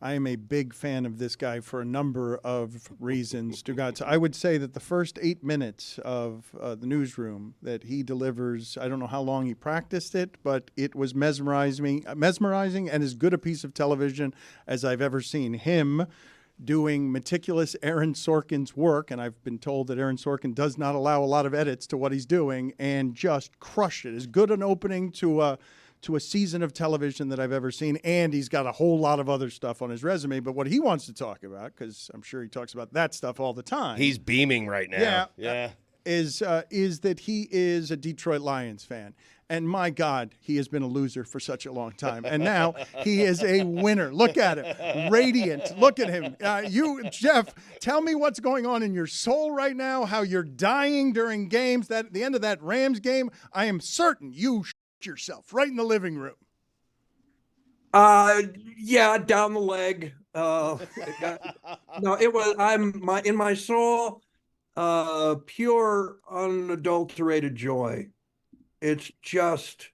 I am a big fan of this guy for a number of reasons. Stugotz, I would say that the first 8 minutes of the newsroom that he delivers, I don't know how long he practiced it, but it was mesmerizing and as good a piece of television as I've ever seen. Him doing meticulous Aaron Sorkin's work, and I've been told that Aaron Sorkin does not allow a lot of edits to what he's doing, and just crushed it. As good an opening to a season of television that I've ever seen, and he's got a whole lot of other stuff on his resume. But what he wants to talk about, because I'm sure he talks about that stuff all the time. He's beaming right now. Yeah. Is that he is a Detroit Lions fan. And my God, he has been a loser for such a long time. And now he is a winner. Look at him. Radiant. Look at him. Jeff, tell me what's going on in your soul right now, how you're dying during games. That at the end of that Rams game, I am certain you yourself right in the living room. Yeah, down the leg. No, it was in my soul, pure unadulterated joy. It's just,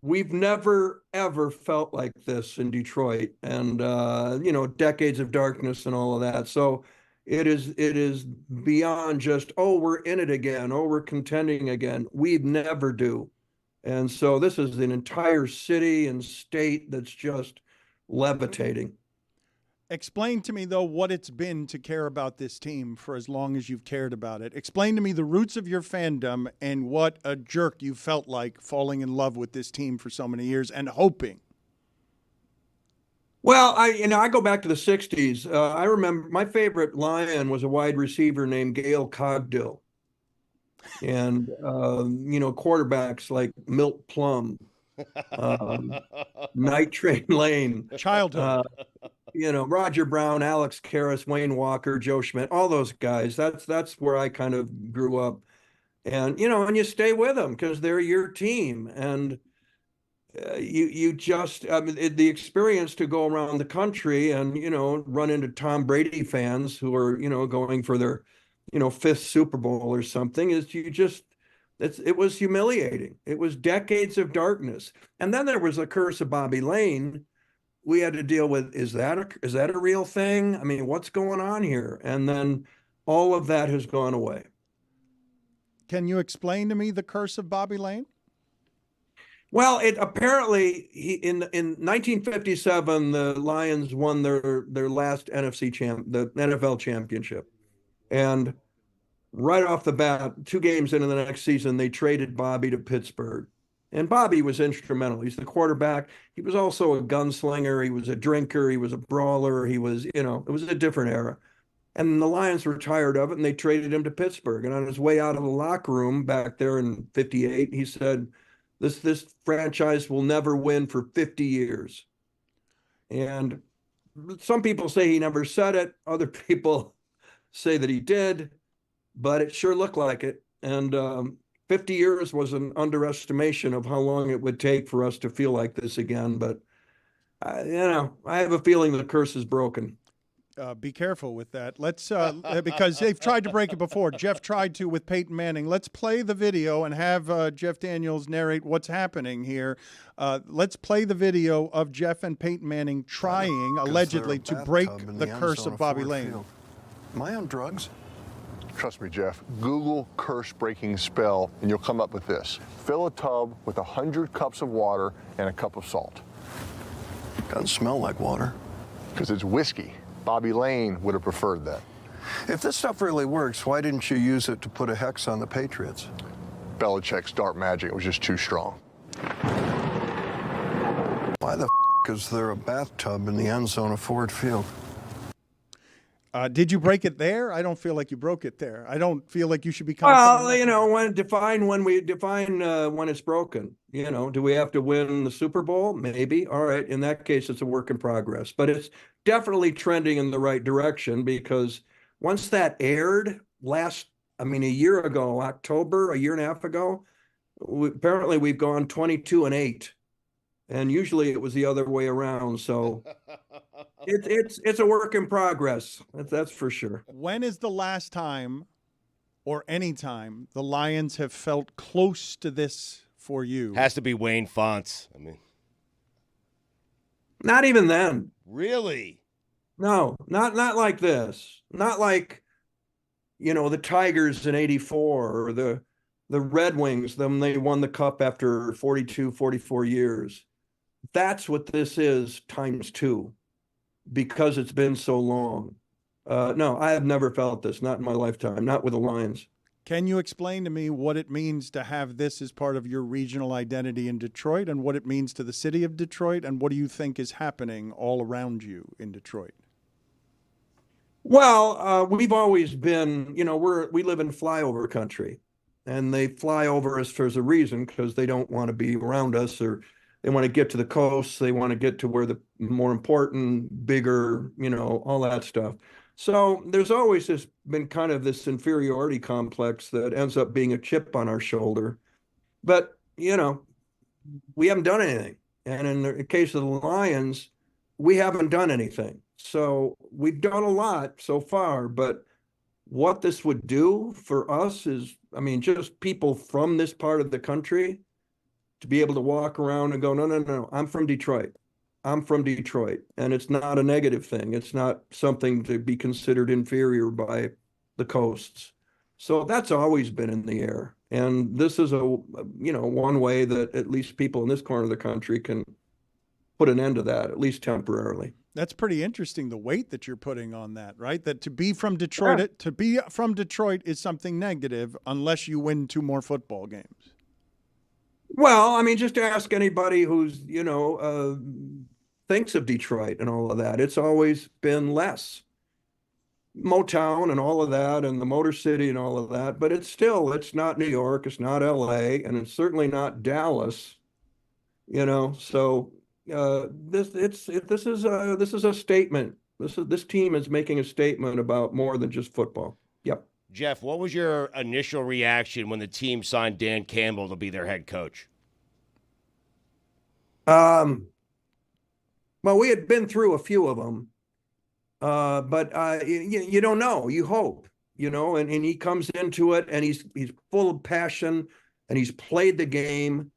we've never ever felt like this in Detroit, and decades of darkness and all of that. So it is beyond just, oh, we're in it again, oh, we're contending again. We never do. And so this is an entire city and state that's just levitating. Explain to me, though, what it's been to care about this team for as long as you've cared about it. Explain to me the roots of your fandom and what a jerk you felt like falling in love with this team for so many years and hoping. Well, I go back to the 60s. I remember my favorite Lion was a wide receiver named Gail Cogdill. And, quarterbacks like Milt Plum, Night Train Lane. Childhood. Roger Brown, Alex Karras, Wayne Walker, Joe Schmidt, all those guys. That's where I kind of grew up. And, and you stay with them because they're your team. And you just, the experience to go around the country and, run into Tom Brady fans who are, going for their, fifth Super Bowl or something, is it was humiliating. It was decades of darkness. And then there was the curse of Bobby Layne. We had to deal with, is that a real thing? I mean, what's going on here? And then all of that has gone away. Can you explain to me the curse of Bobby Layne? Well, it apparently in 1957, the Lions won their last the NFL championship. And right off the bat, 2 games into the next season, they traded Bobby to Pittsburgh. And Bobby was instrumental. He's the quarterback. He was also a gunslinger. He was a drinker. He was a brawler. He was, it was a different era. And the Lions were tired of it, and they traded him to Pittsburgh. And on his way out of the locker room back there in 58, he said, this franchise will never win for 50 years. And some people say he never said it. Other people say that he did, but it sure looked like it. And 50 years was an underestimation of how long it would take for us to feel like this again. But, I have a feeling the curse is broken. Be careful with that. Let's because they've tried to break it before. Jeff tried to with Peyton Manning. Let's play the video and have Jeff Daniels narrate what's happening here. Let's play the video of Jeff and Peyton Manning trying, allegedly, to break the curse of Bobby Layne. Am I on drugs? Trust me, Jeff. Google curse-breaking spell, and you'll come up with this. Fill a tub with 100 cups of water and a cup of salt. Doesn't smell like water. Because it's whiskey. Bobby Layne would have preferred that. If this stuff really works, why didn't you use it to put a hex on the Patriots? Belichick's dark magic was just too strong. Why the is there a bathtub in the end zone of Ford Field? Did you break it there? I don't feel like you broke it there. I don't feel like you should be Well, confident. when it's broken. Do we have to win the Super Bowl? Maybe. All right. In that case, it's a work in progress. But it's definitely trending in the right direction, because once that aired a year ago, October, a year and a half ago, apparently we've gone 22-8. And usually it was the other way around. So it's a work in progress. That's for sure. When is the last time or any time the Lions have felt close to this for you? Has to be Wayne Fonts. Not even then. Really? No, not like this. Not like, the Tigers in '84 or the Red Wings, them they won the cup after 42, 44 years. That's what this is times two, because it's been so long. No, I have never felt this, not in my lifetime, not with the Lions. Can you explain to me what it means to have this as part of your regional identity in Detroit, and what it means to the city of Detroit, and what do you think is happening all around you in Detroit? Well, we've always been, we live in flyover country, and they fly over us for a reason, because they don't want to be around us, or they want to get to the coast. They want to get to where the more important, bigger, all that stuff. So there's always been kind of this inferiority complex that ends up being a chip on our shoulder. But, we haven't done anything. And in the case of the Lions, we haven't done anything. So we've done a lot so far, but what this would do for us is, just people from this part of the country to be able to walk around and go, no, I'm from Detroit. I'm from Detroit. And it's not a negative thing. It's not something to be considered inferior by the coasts. So that's always been in the air. And this is one way that at least people in this corner of the country can put an end to that, at least temporarily. That's pretty interesting, the weight that you're putting on that, right? That to be from Detroit is something negative unless you win 2 more football games. Well, just ask anybody who's, thinks of Detroit and all of that. It's always been less. Motown and all of that, and the Motor City and all of that, but it's not New York, it's not LA, and it's certainly not Dallas, so this is a statement. This team is making a statement about more than just football. Yep. Jeff, what was your initial reaction when the team signed Dan Campbell to be their head coach? Well, we had been through a few of them, but you don't know. You hope, and he comes into it, and he's full of passion, and he's played the game.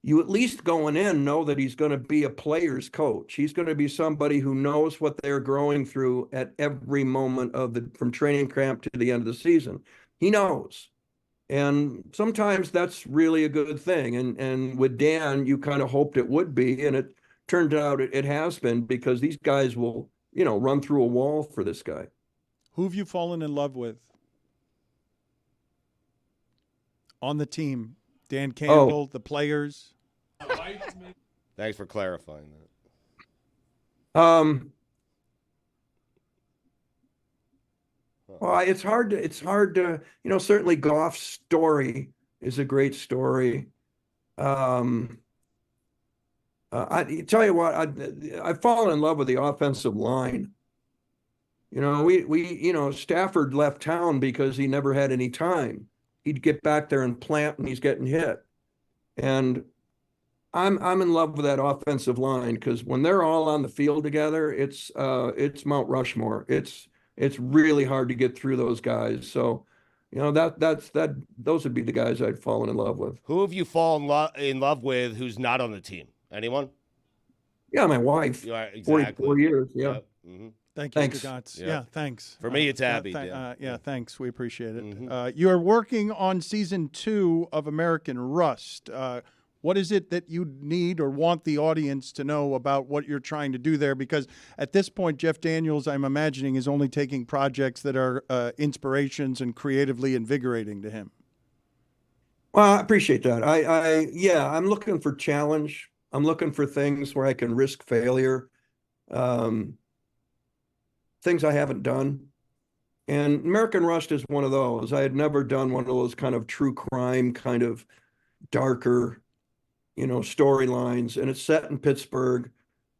You at least going in know that he's going to be a player's coach. He's going to be somebody who knows what they're growing through at every moment from training camp to the end of the season. He knows. And sometimes that's really a good thing. And with Dan, you kind of hoped it would be, and it turned out it has been, because these guys will, run through a wall for this guy. Who have you fallen in love with on the team? Dan Campbell, the players? Thanks for clarifying that. Well, it's hard to, certainly Goff's story is a great story. I tell you what, I've fallen in love with the offensive line. Stafford left town because he never had any time. He'd get back there and plant, and he's getting hit. And I'm in love with that offensive line, because when they're all on the field together, it's Mount Rushmore. It's really hard to get through those guys. So, those would be the guys I'd fallen in love with. Who have you fallen in love with who's not on the team? Anyone? Yeah, my wife. Exactly. 44 years. Yeah. Yep. Mm-hmm. Thank you, Thanks. Stugotz. Yeah. Yeah, thanks. For me, it's Abby. Thanks. We appreciate it. Mm-hmm. You are working on season 2 of American Rust. What is it that you need or want the audience to know about what you're trying to do there? Because at this point, Jeff Daniels, I'm imagining, is only taking projects that are inspirations and creatively invigorating to him. Well, I appreciate that. I'm looking for challenge. I'm looking for things where I can risk failure. Things I haven't done. And American Rust is one of those. I had never done one of those kind of true crime, kind of darker, storylines. And it's set in Pittsburgh.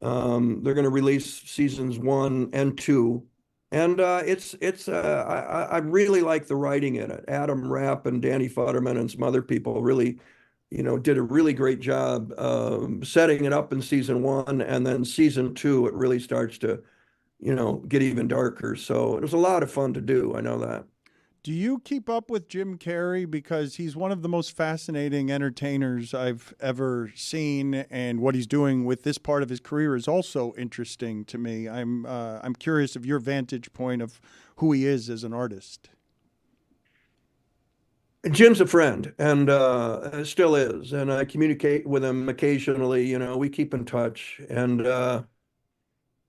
They're going to release seasons 1 and 2. And I really like the writing in it. Adam Rapp and Danny Futterman and some other people really, did a really great job setting it up in season 1. And then season 2, it really starts to, get even darker. So it was a lot of fun to do. I know that. Do you keep up with Jim Carrey? Because he's one of the most fascinating entertainers I've ever seen, and what he's doing with this part of his career is also interesting to me. I'm curious of your vantage point of who he is as an artist. Jim's a friend, and still is, and I communicate with him occasionally. You know, we keep in touch, and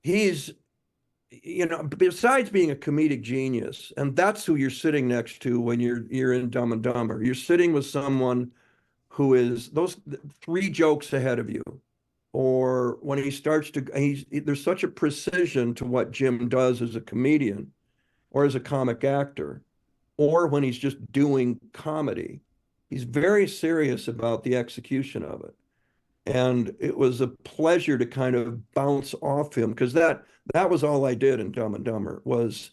he's, you know, besides being a comedic genius, and that's who you're sitting next to when you're in Dumb and Dumber. You're sitting with someone who is those 3 jokes ahead of you, or when he starts to, there's such a precision to what Jim does as a comedian or as a comic actor, or when he's just doing comedy. He's very serious about the execution of it. And it was a pleasure to kind of bounce off him, because that was all I did in Dumb and Dumber, was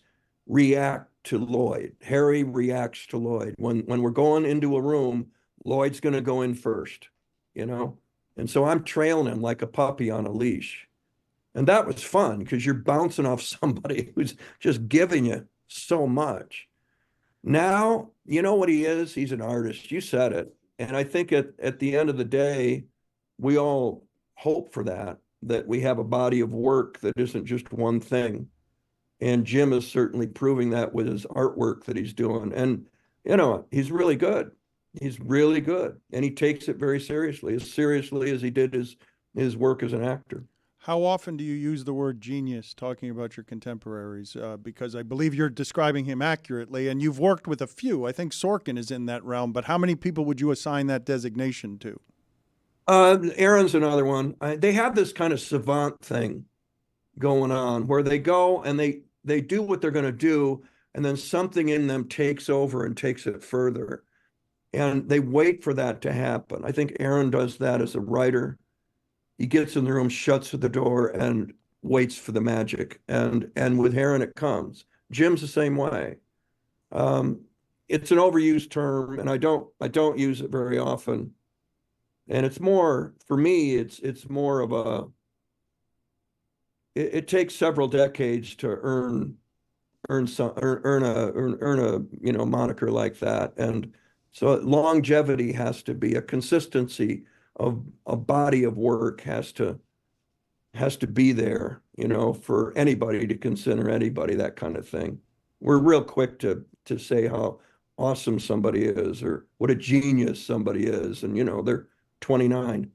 react to Lloyd. Harry reacts to Lloyd. When we're going into a room, Lloyd's going to go in first, you know? And so I'm trailing him like a puppy on a leash. And that was fun, because you're bouncing off somebody who's just giving you so much. Now, you know what he is? He's an artist. You said it. And I think at the end of the day, we all hope for that we have a body of work that isn't just one thing. And Jim is certainly proving that with his artwork that he's doing. And, you know, he's really good. He's really good. And he takes it very seriously as he did his work as an actor. How often do you use the word genius talking about your contemporaries? Because I believe you're describing him accurately, and you've worked with a few. I think Sorkin is in that realm, but how many people would you assign that designation to? Aaron's another one. They have this kind of savant thing going on where they go and they do what they're going to do, and then something in them takes over and takes it further. And they wait for that to happen. I think Aaron does that as a writer. He gets in the room, shuts the door, and waits for the magic. And with Aaron, it comes. Jim's the same way. It's an overused term, and I don't use it very often. And it's more, for me, it's more of a, it takes several decades to earn a you know, moniker like that. And so longevity has to be a consistency of a body of work has to be there, you know, for anybody to consider anybody, that kind of thing. We're real quick to say how awesome somebody is or what a genius somebody is. And, you know, they're 29.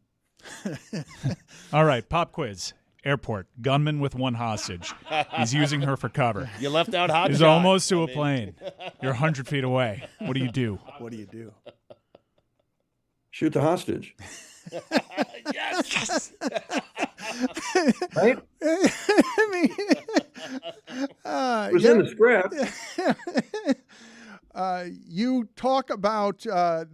All right, pop quiz. Airport, gunman with 1 hostage. He's using her for cover. You left out hot. He's almost to a plane. You're 100 feet away. What do you do? What do you do? Shoot the hostage. Yes. Right? I mean, It was in the script. You talk about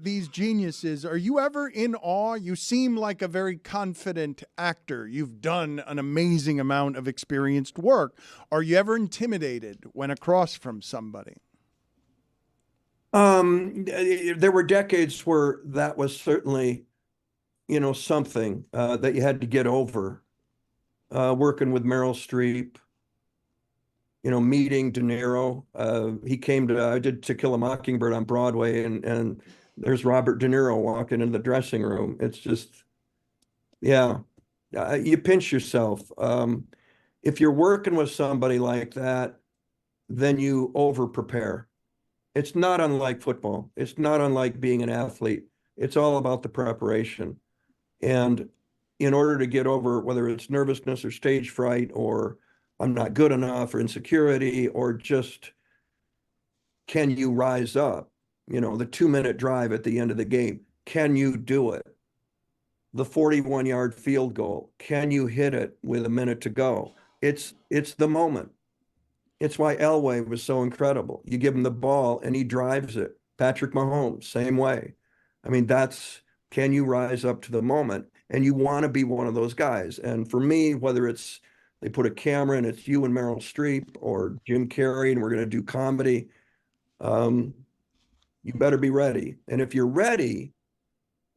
these geniuses. Are you ever in awe? You seem like a very confident actor. You've done an amazing amount of experienced work. Are you ever intimidated when across from somebody? There were decades where that was certainly, you know, something that you had to get over. Working with Meryl Streep, you know, meeting De Niro. He came to, I did To Kill a Mockingbird on Broadway, and there's Robert De Niro walking in the dressing room. It's just, yeah, you pinch yourself. If you're working with somebody like that, then you over prepare. It's not unlike football. It's not unlike being an athlete. It's all about the preparation. And in order to get over, whether it's nervousness or stage fright or I'm not good enough or insecurity or just can you rise up? You know, the 2-minute drive at the end of the game. Can you do it? The 41-yard field goal. Can you hit it with a minute to go? It's the moment. It's why Elway was so incredible. You give him the ball and he drives it. Patrick Mahomes, same way. I mean, can you rise up to the moment? And you want to be one of those guys. And for me, whether it's they put a camera and it's you and Meryl Streep or Jim Carrey and we're going to do comedy, you better be ready. And if you're ready,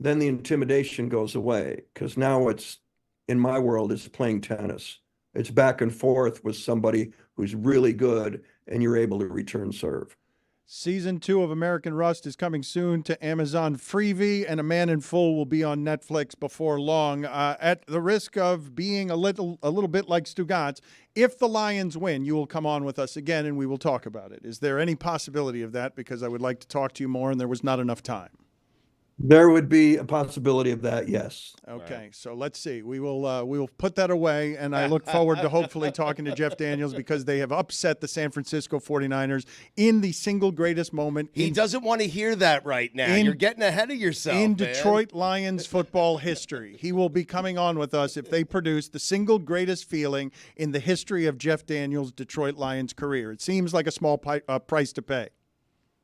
then the intimidation goes away, because now it's, in my world, it's playing tennis. It's back and forth with somebody who's really good and you're able to return serve. Season 2 of American Rust is coming soon to Amazon Freevee, and A Man in Full will be on Netflix before long. At the risk of being a little bit like Stugotz, if the Lions win, you will come on with us again and we will talk about it. Is there any possibility of that? Because I would like to talk to you more, and there was not enough time. There would be a possibility of that, yes. Okay, so let's see. We will put that away, and I look forward to hopefully talking to Jeff Daniels, because they have upset the San Francisco 49ers in the single greatest moment. He doesn't want to hear that right now. You're getting ahead of yourself, in man. Detroit Lions football history. He will be coming on with us if they produce the single greatest feeling in the history of Jeff Daniels' Detroit Lions career. It seems like a small price to pay.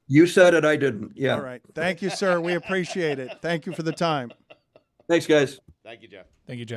You said it, I didn't. Yeah. All right. Thank you, sir. We appreciate it. Thank you for the time. Thanks, guys. Thank you, Jeff. Thank you, Jeff.